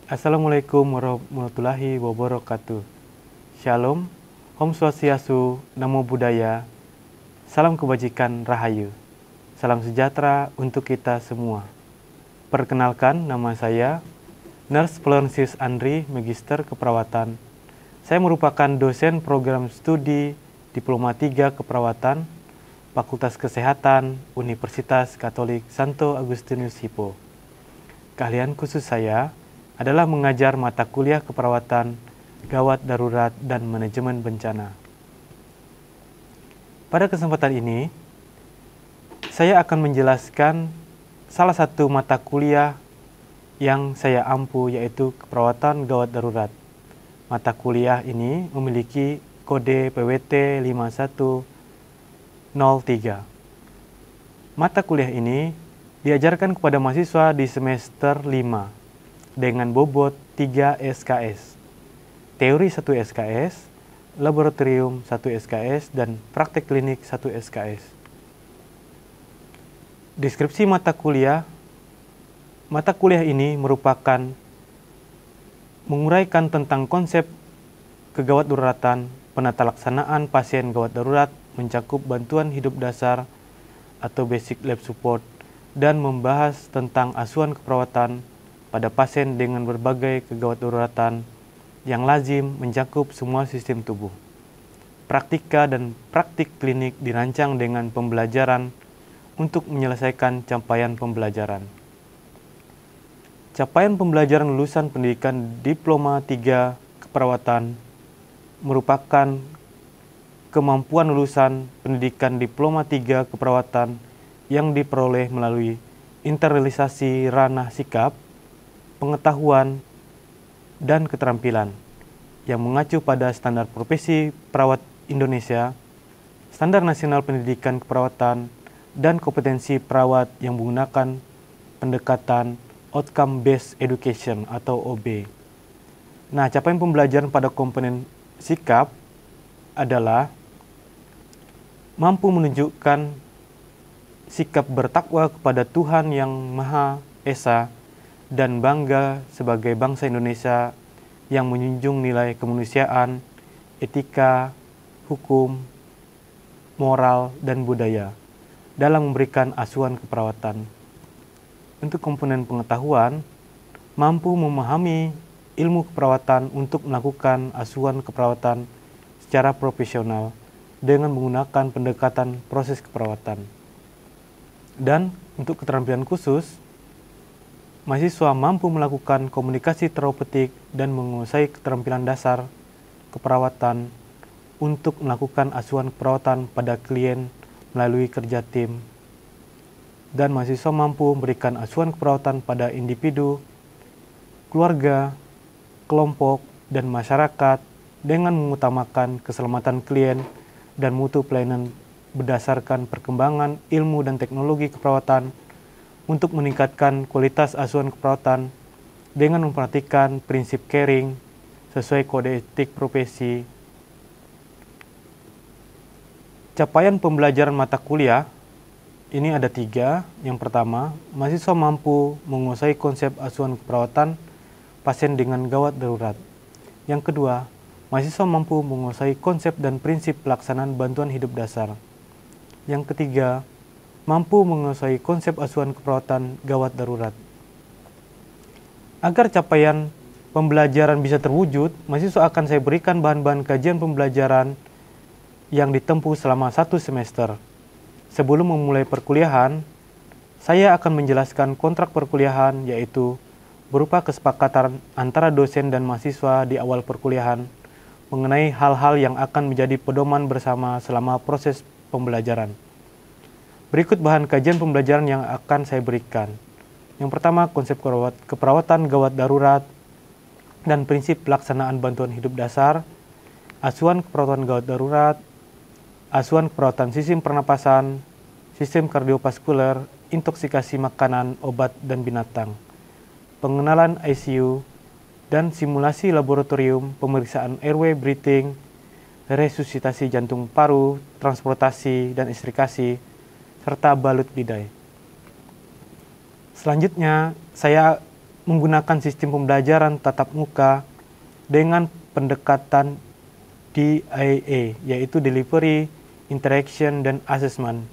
Assalamualaikum warahmatullahi wabarakatuh. Shalom, Om Swastiastu, Namo Buddhaya, salam kebajikan Rahayu, salam sejahtera untuk kita semua. Perkenalkan, nama saya Nurse Florentius Andri, Magister Keperawatan. Saya merupakan dosen program studi Diploma 3 Keperawatan, Fakultas Kesehatan, Universitas Katolik Santo Agustinus Hippo. Keahlian khusus saya adalah mengajar mata kuliah keperawatan, gawat darurat, dan manajemen bencana. Pada kesempatan ini, saya akan menjelaskan salah satu mata kuliah yang saya ampu, yaitu keperawatan gawat darurat. Mata kuliah ini memiliki kode PWT 5103. Mata kuliah ini diajarkan kepada mahasiswa di semester 5 dengan bobot 3 SKS. Teori 1 SKS, laboratorium 1 SKS, dan praktek klinik 1 SKS. Deskripsi mata kuliah ini merupakan menguraikan tentang konsep kegawat daruratan, penata laksanaan pasien gawat darurat, mencakup bantuan hidup dasar atau basic life support, dan membahas tentang asuhan keperawatan pada pasien dengan berbagai kegawat daruratan yang lazim mencakup semua sistem tubuh. Praktika dan praktik klinik dirancang dengan pembelajaran untuk menyelesaikan capaian pembelajaran. Capaian pembelajaran lulusan pendidikan Diploma 3 Keperawatan merupakan kemampuan lulusan pendidikan Diploma 3 Keperawatan yang diperoleh melalui internalisasi ranah sikap, pengetahuan, dan keterampilan yang mengacu pada standar profesi perawat Indonesia, standar nasional pendidikan keperawatan, dan kompetensi perawat yang menggunakan pendekatan outcome based education atau OB. Nah, capaian pembelajaran pada komponen sikap adalah mampu menunjukkan sikap bertakwa kepada Tuhan Yang Maha Esa dan bangga sebagai bangsa Indonesia yang menjunjung nilai kemanusiaan, etika, hukum, moral, dan budaya dalam memberikan asuhan keperawatan. Untuk komponen pengetahuan, mampu memahami ilmu keperawatan untuk melakukan asuhan keperawatan secara profesional dengan menggunakan pendekatan proses keperawatan. Dan untuk keterampilan khusus, mahasiswa mampu melakukan komunikasi terapeutik dan menguasai keterampilan dasar keperawatan untuk melakukan asuhan keperawatan pada klien melalui kerja tim. Dan mahasiswa mampu memberikan asuhan keperawatan pada individu, keluarga, kelompok, dan masyarakat dengan mengutamakan keselamatan klien dan mutu pelayanan berdasarkan perkembangan ilmu dan teknologi keperawatan untuk meningkatkan kualitas asuhan keperawatan dengan memperhatikan prinsip caring sesuai kode etik profesi. Capaian pembelajaran mata kuliah ini ada 3. Yang pertama, mahasiswa mampu menguasai konsep asuhan keperawatan pasien dengan gawat darurat. Yang kedua, mahasiswa mampu menguasai konsep dan prinsip pelaksanaan bantuan hidup dasar. Yang ketiga, mampu menguasai konsep asuhan keperawatan gawat darurat. Agar capaian pembelajaran bisa terwujud, mahasiswa akan saya berikan bahan-bahan kajian pembelajaran yang ditempuh selama 1 semester. Sebelum memulai perkuliahan, saya akan menjelaskan kontrak perkuliahan, yaitu berupa kesepakatan antara dosen dan mahasiswa di awal perkuliahan mengenai hal-hal yang akan menjadi pedoman bersama selama proses pembelajaran. Berikut bahan kajian pembelajaran yang akan saya berikan. Yang pertama, konsep keperawatan gawat darurat dan prinsip pelaksanaan bantuan hidup dasar, asuhan keperawatan gawat darurat, asuhan keperawatan sistem pernapasan, sistem kardiovaskuler, intoksikasi makanan, obat, dan binatang, pengenalan ICU, dan simulasi laboratorium, pemeriksaan airway breathing, resusitasi jantung paru, transportasi, dan ekstrikasi, serta balut bidai. Selanjutnya, saya menggunakan sistem pembelajaran tatap muka dengan pendekatan DIA, yaitu Delivery, Interaction, dan Assessment.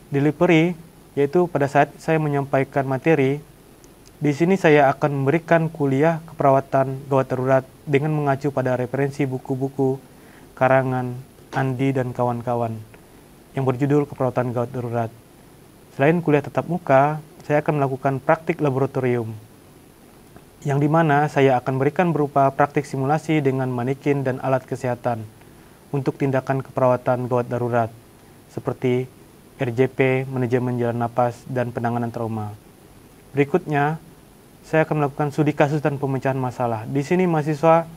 Delivery, yaitu pada saat saya menyampaikan materi, di sini saya akan memberikan kuliah keperawatan gawat darurat dengan mengacu pada referensi buku-buku karangan Andi dan kawan-kawan yang berjudul Keperawatan Gawat Darurat. Selain kuliah tatap muka, saya akan melakukan praktik laboratorium, yang dimana saya akan berikan berupa praktik simulasi dengan manekin dan alat kesehatan untuk tindakan keperawatan gawat darurat, seperti RJP, manajemen jalan napas, dan penanganan trauma. Berikutnya, saya akan melakukan studi kasus dan pemecahan masalah. Di sini mahasiswa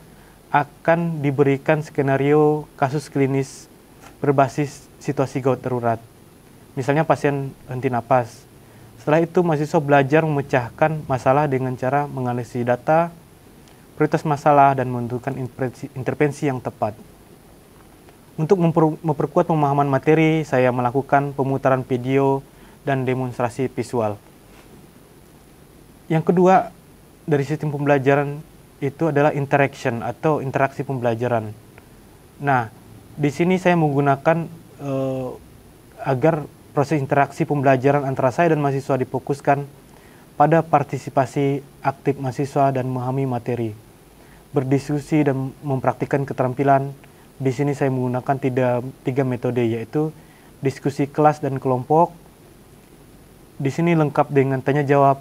akan diberikan skenario kasus klinis berbasis situasi gawat darurat. Misalnya pasien henti napas. Setelah itu mahasiswa belajar memecahkan masalah dengan cara menganalisis data, prioritas masalah, dan menentukan intervensi yang tepat. Untuk memperkuat pemahaman materi, saya melakukan pemutaran video dan demonstrasi visual. Yang kedua dari sistem pembelajaran itu adalah interaction atau interaksi pembelajaran. Nah, di sini saya menggunakan agar proses interaksi pembelajaran antara saya dan mahasiswa difokuskan pada partisipasi aktif mahasiswa dan memahami materi, berdiskusi dan mempraktikkan keterampilan. Di sini saya menggunakan tiga metode, yaitu diskusi kelas dan kelompok. Di sini lengkap dengan tanya jawab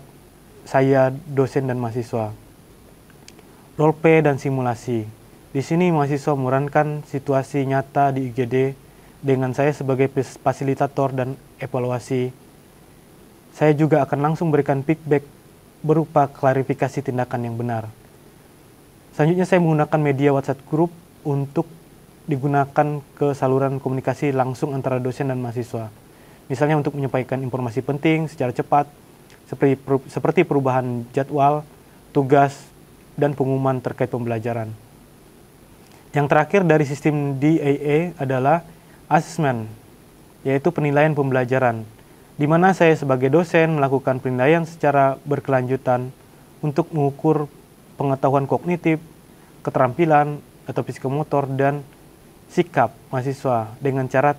saya, dosen, dan mahasiswa. Role play dan simulasi. Di sini mahasiswa memerankan situasi nyata di IGD dengan saya sebagai fasilitator dan evaluasi. Saya juga akan langsung berikan feedback berupa klarifikasi tindakan yang benar. Selanjutnya saya menggunakan media WhatsApp Group untuk digunakan ke saluran komunikasi langsung antara dosen dan mahasiswa. Misalnya untuk menyampaikan informasi penting secara cepat, seperti perubahan jadwal, tugas, dan pengumuman terkait pembelajaran. Yang terakhir dari sistem DAA adalah assessment, yaitu penilaian pembelajaran, di mana saya sebagai dosen melakukan penilaian secara berkelanjutan untuk mengukur pengetahuan kognitif, keterampilan atau psikomotor, dan sikap mahasiswa dengan cara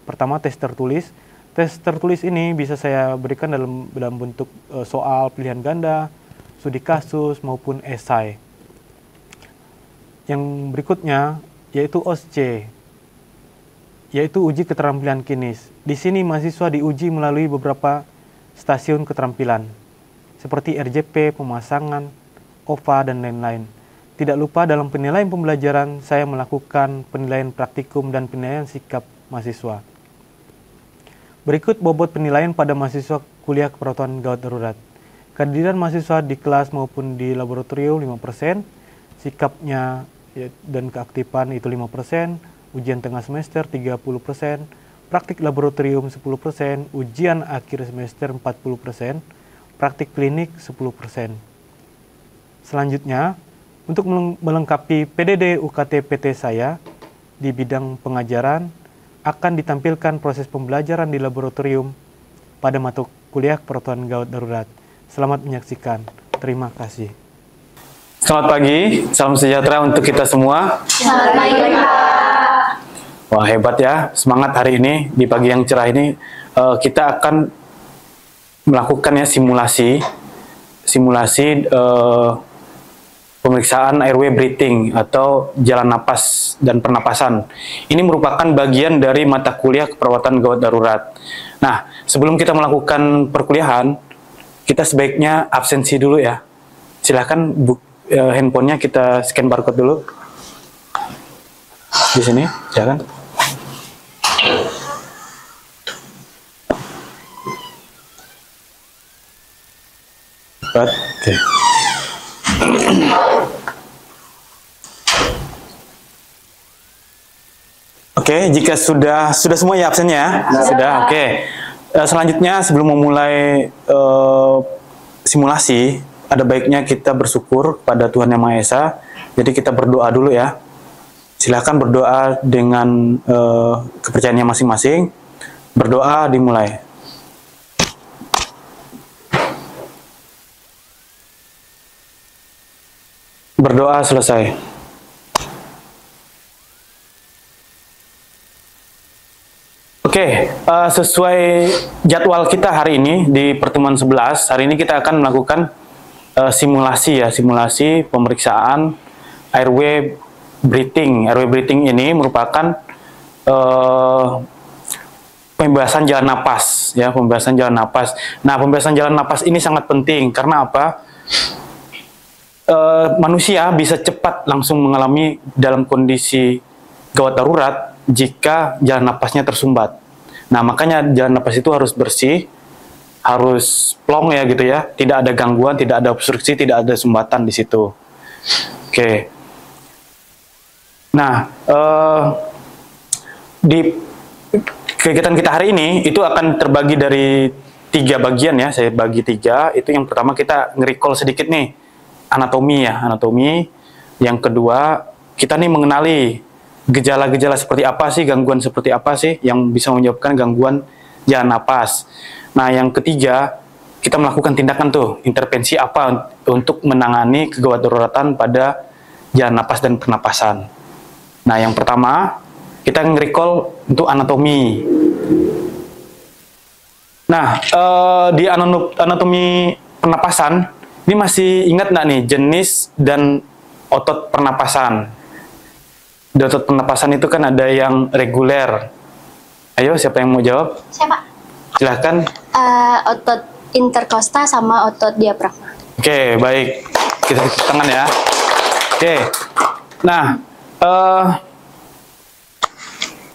pertama tes tertulis. Tes tertulis ini bisa saya berikan dalam bentuk soal pilihan ganda, studi kasus, maupun esai. Yang berikutnya yaitu OSCE, yaitu uji keterampilan klinis. Di sini mahasiswa diuji melalui beberapa stasiun keterampilan, seperti RJP, pemasangan, OVA, dan lain-lain. Tidak lupa dalam penilaian pembelajaran, saya melakukan penilaian praktikum dan penilaian sikap mahasiswa. Berikut bobot penilaian pada mahasiswa kuliah keperawatan gawat darurat. Kehadiran mahasiswa di kelas maupun di laboratorium 5%, sikapnya dan keaktifan itu 5%, ujian tengah semester 30%, praktik laboratorium 10%, ujian akhir semester 40%, praktik klinik 10%. Selanjutnya, untuk melengkapi PDD UKT PT saya di bidang pengajaran, akan ditampilkan proses pembelajaran di laboratorium pada mata kuliah keperawatan gawat darurat. Selamat menyaksikan. Terima kasih. Selamat pagi, salam sejahtera untuk kita semua. Selamat pagi, Pak. Wah, hebat ya, semangat hari ini, di pagi yang cerah ini. Kita akan melakukan ya simulasi pemeriksaan airway breathing atau jalan napas dan pernapasan. Ini merupakan bagian dari mata kuliah keperawatan gawat darurat. Nah, sebelum kita melakukan perkuliahan, kita sebaiknya absensi dulu ya. Silahkan handphonenya kita scan barcode dulu. Di sini, silakan. Oke. Oke, jika sudah semua ya absennya ya? Sudah, oke. Selanjutnya sebelum memulai simulasi, ada baiknya kita bersyukur pada Tuhan Yang Maha Esa. Jadi kita berdoa dulu ya. Silakan berdoa dengan kepercayaannya masing-masing. Berdoa dimulai. Berdoa selesai. Oke, sesuai jadwal kita hari ini di pertemuan 11, hari ini kita akan melakukan simulasi pemeriksaan airway breathing. Airway breathing ini merupakan pembebasan jalan napas, ya, pembebasan jalan napas. Nah, pembebasan jalan napas ini sangat penting karena apa? Manusia bisa cepat langsung mengalami dalam kondisi gawat darurat jika jalan napasnya tersumbat. Nah, makanya jalan napas itu harus bersih, harus plong ya gitu ya, tidak ada gangguan, tidak ada obstruksi, tidak ada sumbatan di situ. Oke. Nah, di kegiatan kita hari ini itu akan terbagi dari 3 bagian ya, saya bagi 3. Itu yang pertama kita nge-recall sedikit nih, anatomi ya, anatomi. Yang kedua, kita nih mengenali gejala-gejala seperti apa sih, gangguan seperti apa sih yang bisa menyebabkan gangguan jalan napas. Nah, yang ketiga, kita melakukan tindakan tuh, intervensi apa untuk menangani kegawat daruratan pada jalan napas dan pernapasan. Nah, yang pertama, kita nge-recall untuk anatomi. Nah, di anatomi pernapasan, ini masih ingat nggak nih jenis dan otot pernapasan? Di otot pernapasan itu kan ada yang reguler. Ayo, siapa yang mau jawab? Siapa? Silahkan. Otot interkosta sama otot diafragma. Oke, baik. Kita tepuk tangan ya. Oke. Nah,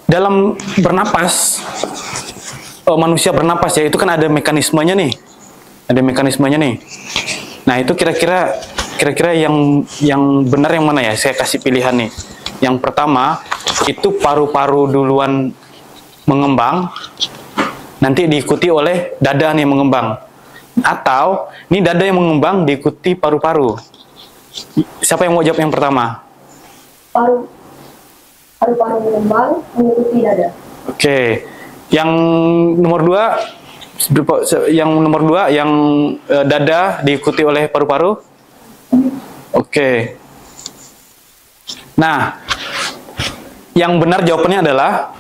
dalam bernapas, manusia bernapas ya, itu kan ada mekanismenya nih. Ada mekanismenya nih. Nah, itu kira-kira yang benar yang mana ya? Saya kasih pilihan nih. Yang pertama, itu paru-paru duluan mengembang, nanti diikuti oleh dada nih mengembang. Atau, ini dada yang mengembang diikuti paru-paru. Siapa yang mau jawab yang pertama? Paru-paru mengembang mengikuti dada. Oke. Yang nomor 2, yang dada diikuti oleh paru-paru. Oke. Nah, yang benar jawabannya adalah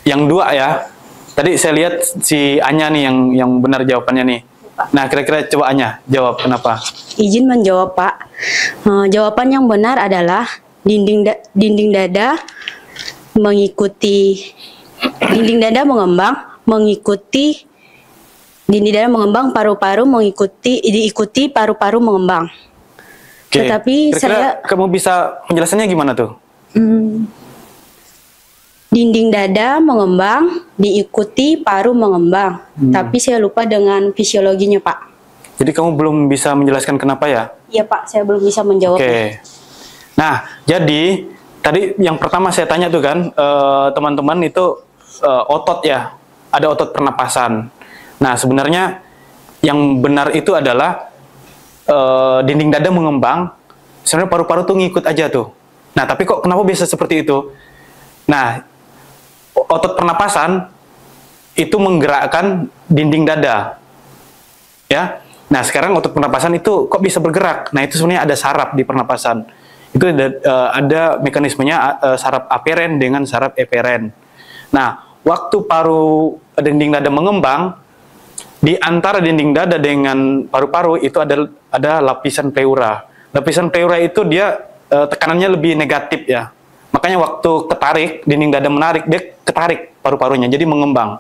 yang 2 ya. Tadi saya lihat si Anya nih yang benar jawabannya nih. Nah, kira-kira coba Anya jawab kenapa? Izin menjawab, Pak. Jawaban yang benar adalah dinding dada mengikuti dinding dada mengikuti dinding dada mengembang, paru-paru diikuti paru-paru mengembang. Oke. Tetapi kamu bisa penjelasannya gimana tuh? Dinding dada mengembang diikuti paru mengembang. Tapi saya lupa dengan fisiologinya, Pak. Jadi kamu belum bisa menjelaskan kenapa ya? Iya, Pak, saya belum bisa menjawab. Oke. Nah, jadi tadi yang pertama saya tanya tuh kan, teman-teman itu otot ya, ada otot pernapasan. Nah, sebenarnya yang benar itu adalah dinding dada mengembang, sebenarnya paru-paru tuh ngikut aja tuh. Nah, tapi kok kenapa bisa seperti itu? Nah, otot pernapasan itu menggerakkan dinding dada. Ya. Nah, sekarang otot pernapasan itu kok bisa bergerak? Nah, itu sebenarnya ada saraf di pernapasan. Itu ada mekanismenya saraf aferen dengan saraf eferen. Nah, waktu dinding dada mengembang, di antara dinding dada dengan paru-paru itu ada lapisan pleura. Lapisan pleura itu dia tekanannya lebih negatif ya. Makanya waktu ketarik, dinding dada menarik, dia ketarik paru-parunya, jadi mengembang.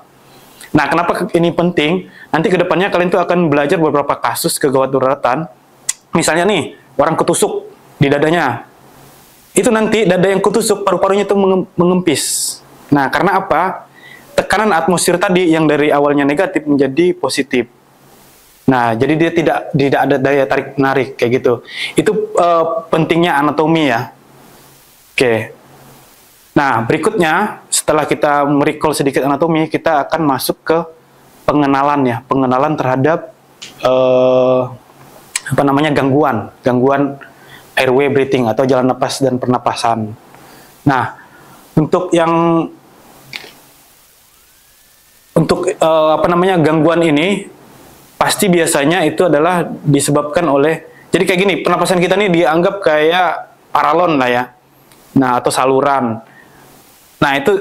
Nah, kenapa ini penting? Nanti ke depannya kalian tuh akan belajar beberapa kasus kegawat daruratan. Misalnya nih, orang ketusuk di dadanya. Itu nanti dada yang ketusuk, paru-parunya itu mengempis. Nah, karena apa? Tekanan atmosfer tadi yang dari awalnya negatif menjadi positif. Nah, jadi dia tidak ada daya tarik menarik kayak gitu. Itu pentingnya anatomi ya. Oke. Nah, berikutnya setelah kita merecall sedikit anatomi, kita akan masuk ke pengenalan ya, pengenalan terhadap gangguan airway breathing atau jalan napas dan pernapasan. Nah, untuk gangguan ini pasti biasanya itu adalah disebabkan oleh Jadi kayak gini, pernapasan kita nih dianggap kayak paralon lah ya. Nah, atau saluran. Nah, itu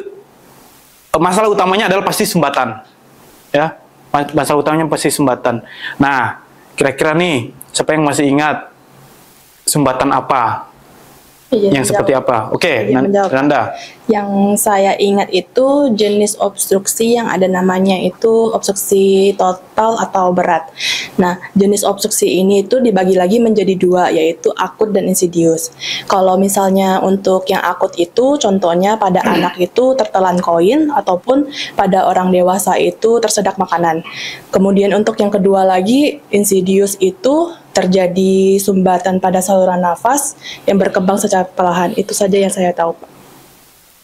masalah utamanya adalah pasti sumbatan. Ya, masalah utamanya pasti sumbatan. Nah, kira-kira nih, siapa yang masih ingat sumbatan apa? Iya, Yang seperti apa? Oke, Nanda. Yang saya ingat itu jenis obstruksi yang ada namanya itu obstruksi total atau berat. Nah, jenis obstruksi ini itu dibagi lagi menjadi dua, yaitu akut dan insidius. Kalau misalnya untuk yang akut itu, contohnya pada anak itu tertelan koin, ataupun pada orang dewasa itu tersedak makanan. Kemudian untuk yang kedua lagi, insidius itu terjadi sumbatan pada saluran nafas yang berkembang secara perlahan. Itu saja yang saya tahu, Pak.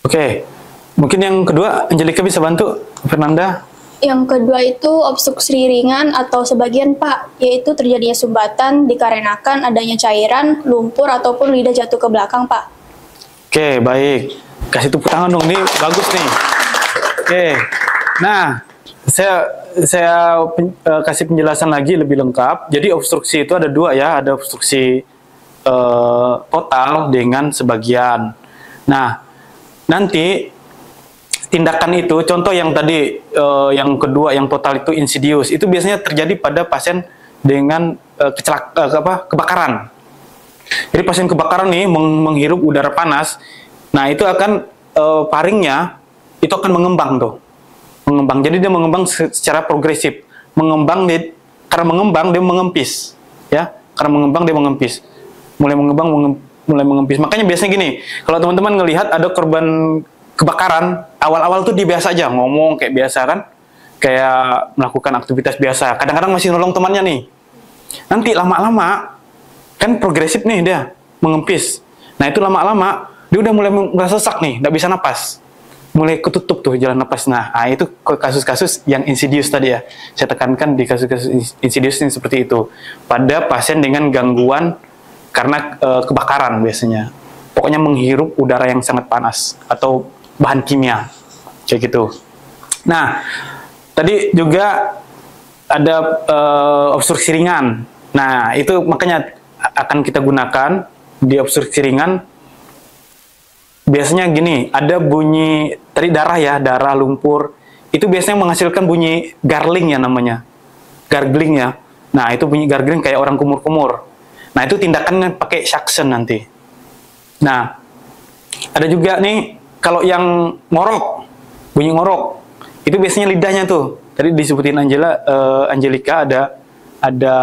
Oke, mungkin yang kedua, Angelica bisa bantu, Fernanda. Yang kedua itu obstruksi ringan atau sebagian, Pak, yaitu terjadinya sumbatan dikarenakan adanya cairan, lumpur, ataupun lidah jatuh ke belakang, Pak. Oke, baik. Kasih tepuk tangan dong, ini bagus nih. Oke, nah, kasih penjelasan lagi lebih lengkap. Jadi obstruksi itu ada dua ya, ada obstruksi total dengan sebagian. Nah, nanti tindakan itu, contoh yang tadi yang kedua, yang total itu insidius, itu biasanya terjadi pada pasien dengan kebakaran. Jadi pasien kebakaran nih menghirup udara panas, nah itu akan paringnya itu akan mengembang tuh. Mengembang. Jadi dia mengembang secara progresif. Karena mengembang dia mengempis, ya. Karena mengembang dia mengempis. Mulai mengempis. Makanya biasanya gini, kalau teman-teman ngelihat ada korban kebakaran, awal-awal tuh dia biasa aja ngomong kayak biasa kan, kayak melakukan aktivitas biasa. Kadang-kadang masih nolong temannya nih. Nanti lama-lama kan progresif nih dia mengempis. Nah itu lama-lama dia udah mulai merasa sesak nih, nggak bisa napas. Mulai ketutup tuh jalan napas. Nah, itu kasus-kasus yang insidius tadi ya. Saya tekankan di kasus-kasus insidius ini seperti itu. Pada pasien dengan gangguan karena kebakaran biasanya. Pokoknya menghirup udara yang sangat panas atau bahan kimia. Kayak gitu. Nah, tadi juga ada obstruksi ringan. Nah, itu makanya akan kita gunakan di obstruksi ringan. Biasanya gini, ada bunyi tadi darah ya, darah, lumpur. Itu biasanya menghasilkan bunyi gargling ya namanya. Gargling ya. Nah, itu bunyi gargling kayak orang kumur-kumur. Nah, itu tindakannya pakai suction nanti. Nah, ada juga nih kalau yang ngorok, bunyi ngorok. Itu biasanya lidahnya tuh. Tadi disebutin Angelica ada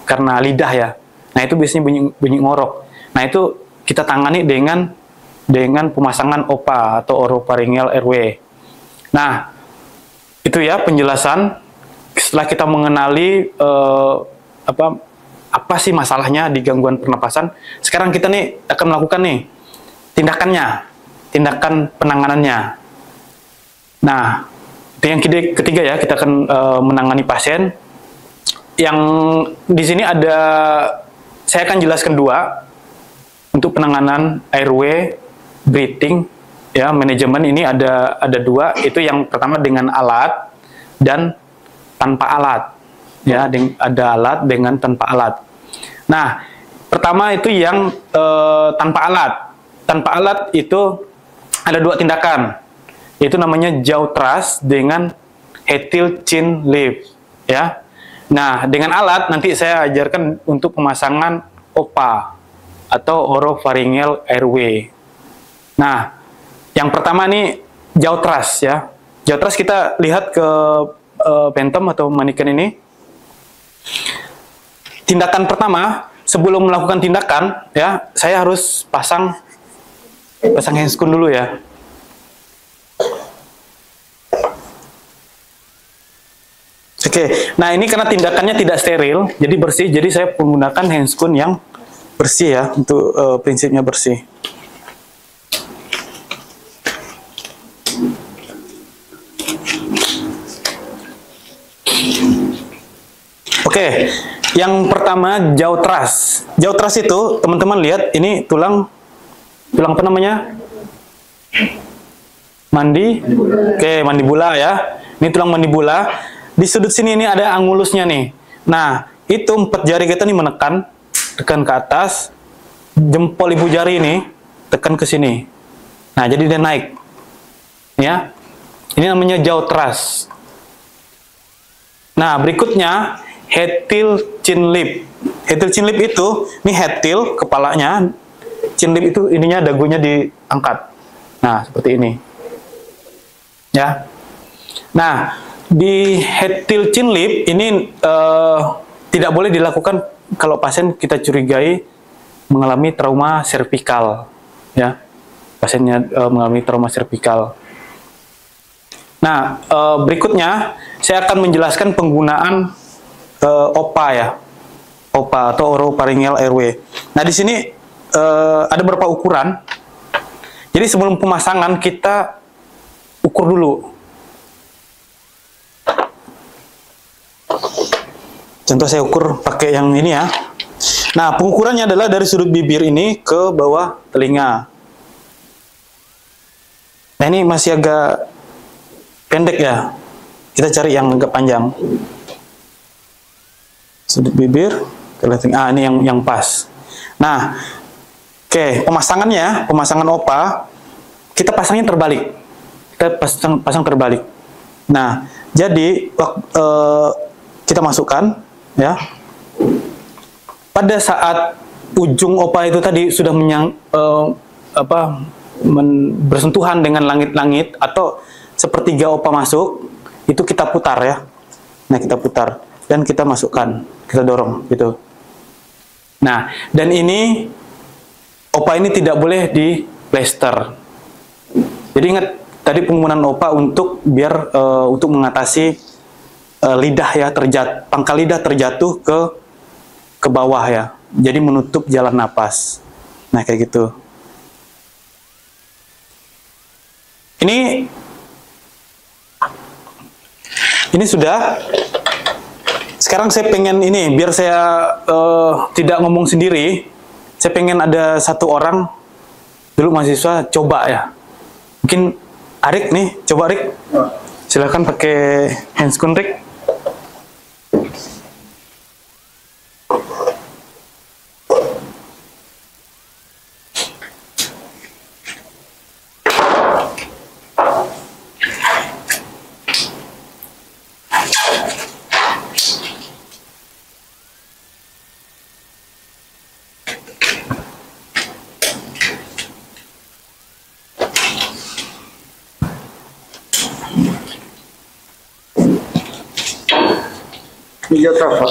karena lidah ya. Nah, itu biasanya bunyi ngorok. Nah, itu kita tangani dengan pemasangan OPA atau oropharyngeal airway. Nah, itu ya penjelasan. Setelah kita mengenali apa sih masalahnya di gangguan pernapasan, sekarang kita nih akan melakukan nih tindakan penanganannya. Nah, itu yang ketiga ya, kita akan menangani pasien. Yang di sini saya akan jelaskan dua untuk penanganan airway, breathing, ya manajemen ini ada dua. Itu yang pertama dengan alat dan tanpa alat, ya ada alat dengan tanpa alat. Nah, pertama itu yang tanpa alat. Tanpa alat itu ada dua tindakan, yaitu namanya jaw thrust dengan head chin lift, ya. Nah, dengan alat nanti saya ajarkan untuk pemasangan OPA atau oropharyngeal airway. Nah, yang pertama nih jaw thrust ya. Jaw thrust kita lihat ke phantom atau mannequin ini. Tindakan pertama, sebelum melakukan tindakan ya, saya harus pasang handscoon dulu ya. Oke, nah ini karena tindakannya tidak steril, jadi bersih, jadi saya menggunakan handscoon yang bersih ya, untuk prinsipnya bersih. Oke, yang pertama jaw thrust. Jaw thrust itu teman-teman lihat ini tulang apa namanya? Mandibula ya. Ini tulang mandibula. Di sudut sini ini ada angulusnya nih. Nah, itu 4 jari kita nih menekan, tekan ke atas, jempol ibu jari ini tekan ke sini. Nah, jadi dia naik. Ya. Ini namanya jaw thrust. Nah, berikutnya head till chin lip. Head till chin lip itu, ini head till kepalanya, chin lip itu ininya dagunya diangkat. Nah, seperti ini. Ya. Nah, di head till chin lip ini tidak boleh dilakukan kalau pasien kita curigai mengalami trauma servikal, ya. Pasiennya mengalami trauma servikal. Nah, berikutnya saya akan menjelaskan penggunaan OPA ya, OPA atau oropharyngeal airway. Nah, di sini ada beberapa ukuran. Jadi sebelum pemasangan kita ukur dulu. Contoh saya ukur pakai yang ini ya. Nah, pengukurannya adalah dari sudut bibir ini ke bawah telinga. Nah, ini masih agak pendek ya. Kita cari yang agak panjang. Sudut bibir ke telinga. Ini yang pas. Nah, oke, pemasangan OPA kita pasangnya terbalik. Kita pasang terbalik. Nah, jadi kita masukkan ya. Pada saat ujung OPA itu tadi sudah bersentuhan dengan langit-langit atau sepertiga OPA masuk, itu kita putar ya. Nah, kita putar dan kita masukkan, kita dorong gitu. Nah, dan ini OPA ini tidak boleh di plester. Jadi ingat tadi penggunaan OPA untuk untuk mengatasi lidah ya pangkal lidah terjatuh ke bawah ya. Jadi menutup jalan napas. Nah, kayak gitu. Ini sudah. Sekarang saya pengen ini, biar saya tidak ngomong sendiri, saya pengen ada satu orang dulu mahasiswa coba ya. Mungkin Arik nih, coba Arik. Silahkan pakai handscoon Rik.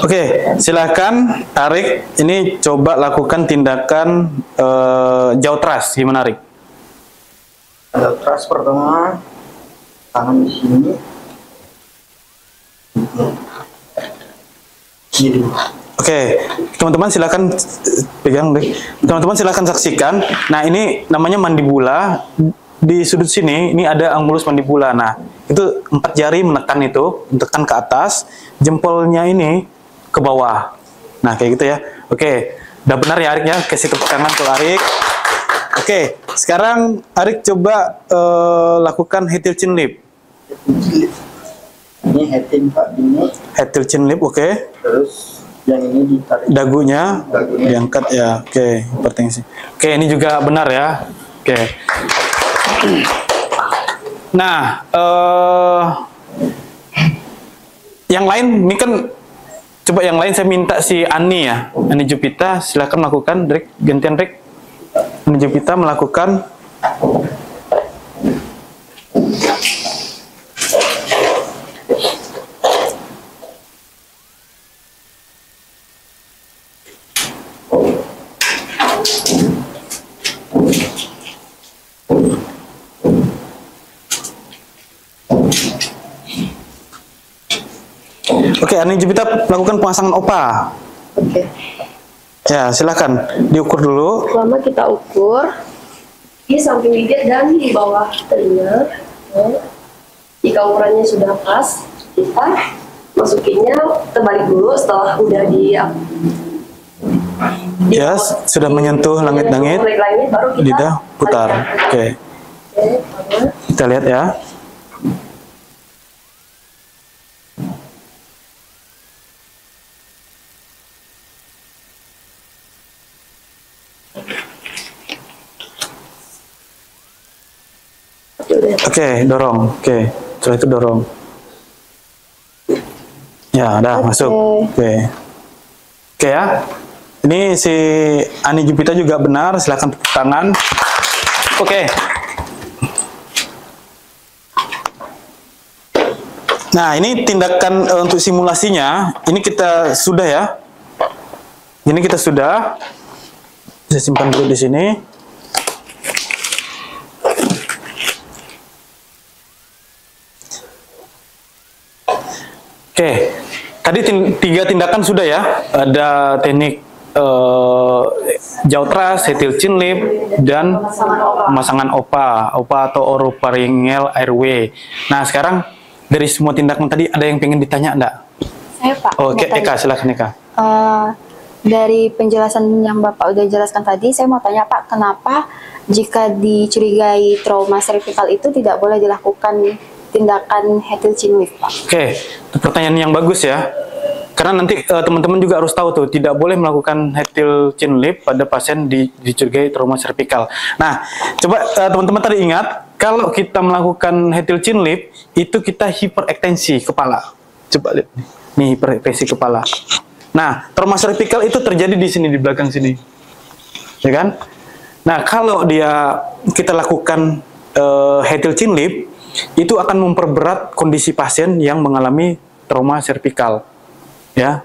Oke, silakan Arik. Ini coba lakukan tindakan jaw thrust. Gimana Arik? Jaw thrust pertama, tangan di sini. Oke, teman-teman silakan pegang Arik. Teman-teman silakan saksikan. Nah, ini namanya mandibula. Di sudut sini ini ada angulus mandibula. Nah, itu 4 jari menekan menekan ke atas, jempolnya ini ke bawah. Nah, kayak gitu ya. Oke, udah benar ya Arik ya. Kasih tepuk tangan ke Arik. Oke, sekarang Arik coba lakukan head till chin lip. Ini head till Pak, ini. Head till chin lip, oke. Terus yang ini ditarik. Dagunya diangkat ya. Oke, hipertensi. Oke, ini juga benar ya. Oke. Nah, yang lain ini kan coba yang lain saya minta si Ani ya, Ani Jupita, silakan lakukan, Rick, gantian Rick. Ani Jupita melakukan. Oke, Ani Jupita melakukan pemasangan OPA. Oke. Ya, silakan diukur dulu. Pertama kita ukur di samping bibir dan di bawah telinga. Jika ukurannya sudah pas, kita masukinnya terbalik dulu setelah udah ya, sudah menyentuh langit-langit, baru kita lidah putar. Oke. Kita lihat ya. Oke, dorong. Oke, setelah itu dorong. Ya, udah masuk. Oke. Oke ya. Ini si Ani Jupita juga benar. Silakan tepuk tangan. Oke. Nah, ini tindakan untuk simulasinya. Ini kita sudah ya. Ini kita sudah. Saya simpan dulu di sini. Oke, tadi tiga tindakan sudah ya. Ada teknik jaw thrust, hetil chin lip, dan pemasangan OPA atau oropharyngeal airway. Nah, sekarang dari semua tindakan tadi ada yang pengen ditanya enggak? Saya Pak. Oke, Eka, silakan Eka. Dari penjelasan yang Bapak udah jelaskan tadi, saya mau tanya Pak, kenapa jika dicurigai trauma cervical itu tidak boleh dilakukan tindakan hetil chin lift, Pak? Oke, itu pertanyaan yang bagus ya. Karena nanti teman-teman juga harus tahu tuh, tidak boleh melakukan hetil chin lift pada pasien dicurigai trauma cervical. Nah, coba teman-teman tadi ingat, kalau kita melakukan hetil chin lift, itu kita hiperekstensi kepala. Coba lihat nih, hiperekstensi kepala. Nah, trauma cervical itu terjadi di sini, di belakang sini, ya kan? Nah, kalau kita lakukan hetil chin lift, itu akan memperberat kondisi pasien yang mengalami trauma cervical, ya.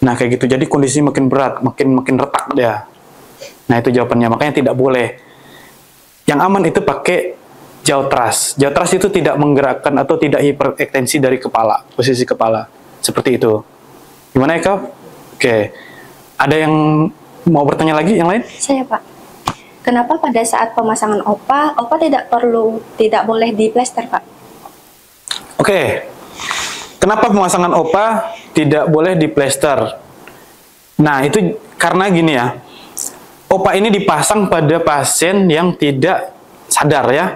Nah, kayak gitu. Jadi kondisi makin berat, makin retak dia. Nah, itu jawabannya. Makanya tidak boleh. Yang aman itu pakai jaw thrust. Jaw thrust itu tidak menggerakkan atau tidak hiperekstensi dari kepala, posisi kepala. Seperti itu. Gimana Eka? Oke. Ada yang mau bertanya lagi? Yang lain? Saya Pak. Kenapa pada saat pemasangan OPA tidak boleh diplester, Pak? Oke. Kenapa pemasangan OPA tidak boleh diplester? Nah, itu karena gini ya. OPA ini dipasang pada pasien yang tidak sadar ya.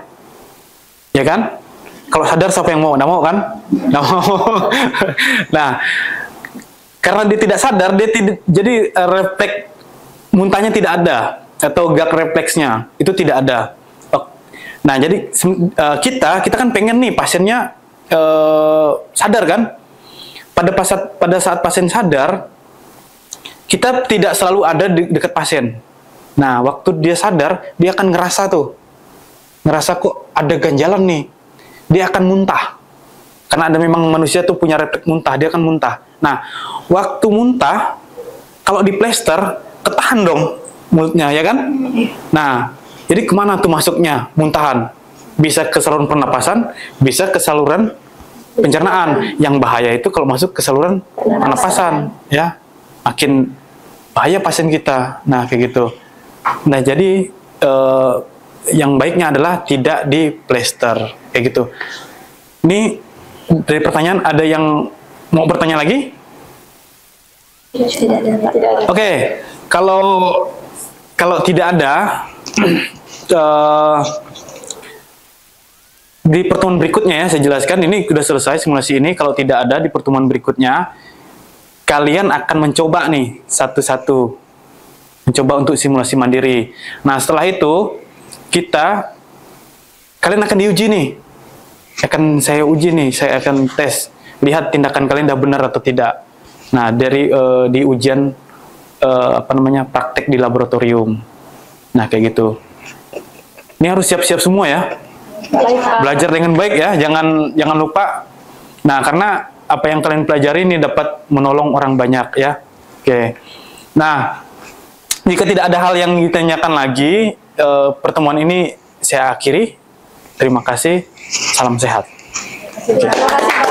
Ya kan? Kalau sadar siapa yang mau? Nggak mau kan? Nggak mau. Nah, karena dia tidak sadar, jadi refleks muntahnya tidak ada. Atau gag refleksnya itu tidak ada. Nah, jadi kita kan pengen nih pasiennya sadar kan. Pada saat pasien sadar, kita tidak selalu ada di dekat pasien. Nah, waktu dia sadar, dia akan ngerasa kok ada ganjalan nih. Dia akan muntah. Karena ada memang manusia tuh punya refleks muntah, dia akan muntah. Nah, waktu muntah, kalau di plester ketahan dong mulutnya, ya kan? Nah, jadi kemana tuh masuknya muntahan? Bisa ke saluran pernapasan, bisa ke saluran pencernaan. Yang bahaya itu kalau masuk ke saluran pernapasan, ya, makin bahaya pasien kita. Nah, kayak gitu. Nah, jadi yang baiknya adalah tidak di plester, kayak gitu. Ini dari pertanyaan, ada yang mau bertanya lagi? Tidak ada. Oke, kalau tidak ada, di pertemuan berikutnya ya saya jelaskan, ini sudah selesai simulasi ini. Kalau tidak ada di pertemuan berikutnya, kalian akan mencoba nih satu-satu, mencoba untuk simulasi mandiri. Nah, setelah itu kalian akan diuji nih, saya uji nih, saya akan tes, lihat tindakan kalian udah benar atau tidak. Nah, dari di ujian praktek di laboratorium. Nah, kayak gitu. Ini harus siap-siap semua ya. Belajar dengan baik ya, jangan lupa. Nah, karena apa yang kalian pelajari ini dapat menolong orang banyak ya. Oke. Nah, jika tidak ada hal yang ditanyakan lagi, pertemuan ini saya akhiri. Terima kasih. Salam sehat. Terima kasih.